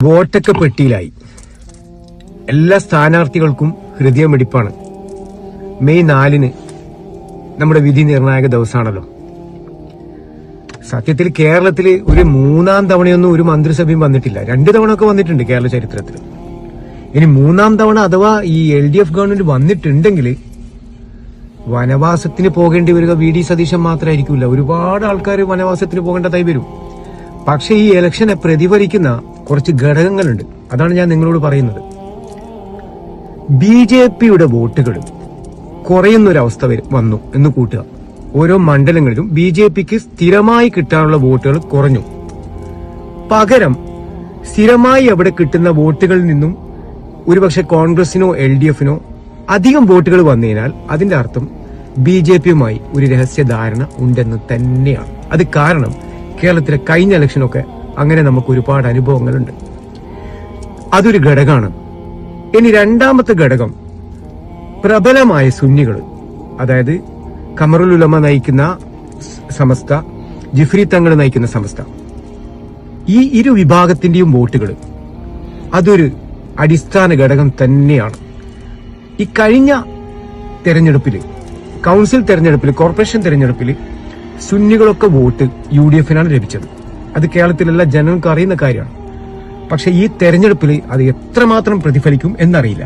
വോട്ടൊക്കെ പെട്ടിയിലായി. എല്ലാ സ്ഥാനാർത്ഥികൾക്കും ഹൃദയമിടിപ്പാണ്. മെയ് 4 നമ്മുടെ വിധി നിർണായക ദിവസമാണല്ലോ. സത്യത്തിൽ കേരളത്തിൽ ഒരു 3-ാം തവണയൊന്നും ഒരു മന്ത്രിസഭയും വന്നിട്ടില്ല. 2 തവണ ഒക്കെ വന്നിട്ടുണ്ട് കേരള ചരിത്രത്തിൽ. ഇനി 3-ാം തവണ അഥവാ ഈ LDF ഗവൺമെന്റ് വന്നിട്ടുണ്ടെങ്കിൽ വനവാസത്തിന് പോകേണ്ടി വരിക VD സതീശൻ മാത്രമായിരിക്കില്ല. ഒരുപാട് ആൾക്കാർ വനവാസത്തിന് പോകേണ്ടതായി വരും. പക്ഷെ ഈ ഇലക്ഷനെ പ്രതിഫലിക്കുന്ന കുറച്ച് ഘടകങ്ങളുണ്ട്. അതാണ് ഞാൻ നിങ്ങളോട് പറയുന്നത്. BJPയുടെ വോട്ടുകൾ കുറയുന്നൊരവസ്ഥ വന്നു എന്ന് കൂട്ടുക. ഓരോ മണ്ഡലങ്ങളിലും BJPക്ക് സ്ഥിരമായി കിട്ടാനുള്ള വോട്ടുകൾ കുറഞ്ഞു. പകരം സ്ഥിരമായി അവിടെ കിട്ടുന്ന വോട്ടുകളിൽ നിന്നും ഒരുപക്ഷെ കോൺഗ്രസിനോ LDFനോ അധികം വോട്ടുകൾ വന്നതിനാൽ അതിന്റെ അർത്ഥം BJPയുമായി ഒരു രഹസ്യധാരണ ഉണ്ടെന്ന് തന്നെയാണ്. അത് കാരണം കേരളത്തിലെ കഴിഞ്ഞ ഇലക്ഷനൊക്കെ അങ്ങനെ നമുക്ക് ഒരുപാട് അനുഭവങ്ങളുണ്ട്. അതൊരു ഘടകമാണ്. ഇനി രണ്ടാമത്തെ ഘടകം പ്രബലമായ സുന്നികൾ, അതായത് ഖമറുൽ ഉലമ നയിക്കുന്ന സമസ്ത, ജിഫ്രി തങ്ങൾ നയിക്കുന്ന സമസ്ത, ഈ ഇരു വിഭാഗത്തിന്റെയും വോട്ടുകൾ അതൊരു അടിസ്ഥാന ഘടകം തന്നെയാണ്. ഈ കഴിഞ്ഞ തെരഞ്ഞെടുപ്പിൽ, കൗൺസിൽ തെരഞ്ഞെടുപ്പിൽ, കോർപ്പറേഷൻ തെരഞ്ഞെടുപ്പിൽ സുന്നികളൊക്കെ വോട്ട് UDFനാണ് ലഭിച്ചത്. അത് കേരളത്തിലെല്ലാ ജനങ്ങൾക്ക് അറിയുന്ന കാര്യമാണ്. പക്ഷെ ഈ തെരഞ്ഞെടുപ്പിൽ അത് എത്രമാത്രം പ്രതിഫലിക്കും എന്നറിയില്ല.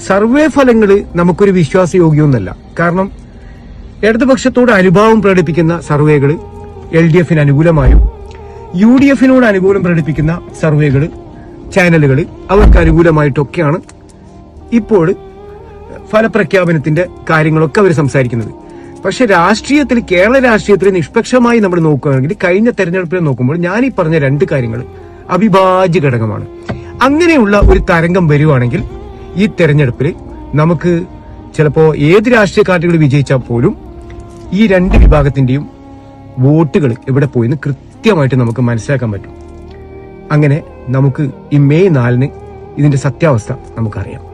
സർവേ ഫലങ്ങൾ നമുക്കൊരു വിശ്വാസയോഗ്യമൊന്നല്ല. കാരണം ഇടതുപക്ഷത്തോട് അനുഭാവം പ്രകടിപ്പിക്കുന്ന സർവേകൾ LDFന് അനുകൂലമായും UDFനോട് അനുകൂലം പ്രകടിപ്പിക്കുന്ന സർവേകൾ, ചാനലുകൾ അവർക്ക് അനുകൂലമായിട്ടൊക്കെയാണ് ഇപ്പോൾ ഫലപ്രഖ്യാപനത്തിന്റെ കാര്യങ്ങളൊക്കെ അവർ സംസാരിക്കുന്നത്. പക്ഷെ രാഷ്ട്രീയത്തിൽ, കേരള രാഷ്ട്രീയത്തിൽ നിഷ്പക്ഷമായി നമ്മൾ നോക്കുകയാണെങ്കിൽ കഴിഞ്ഞ തെരഞ്ഞെടുപ്പിൽ നോക്കുമ്പോൾ ഞാൻ ഈ പറഞ്ഞ 2 കാര്യങ്ങൾ അവിഭാജ്യ ഘടകമാണ്. അങ്ങനെയുള്ള ഒരു തരംഗം വരുവാണെങ്കിൽ ഈ തെരഞ്ഞെടുപ്പിൽ നമുക്ക് ചിലപ്പോ ഏത് രാഷ്ട്രീയ പാർട്ടികൾ വിജയിച്ചാൽ പോലും ഈ 2 വിഭാഗത്തിന്റെയും വോട്ടുകൾ എവിടെ പോയിന്ന് കൃത്യമായിട്ട് നമുക്ക് മനസ്സിലാക്കാൻ പറ്റും. അങ്ങനെ നമുക്ക് ഈ മെയ് 4 ഇതിന്റെ സത്യാവസ്ഥ നമുക്കറിയാം.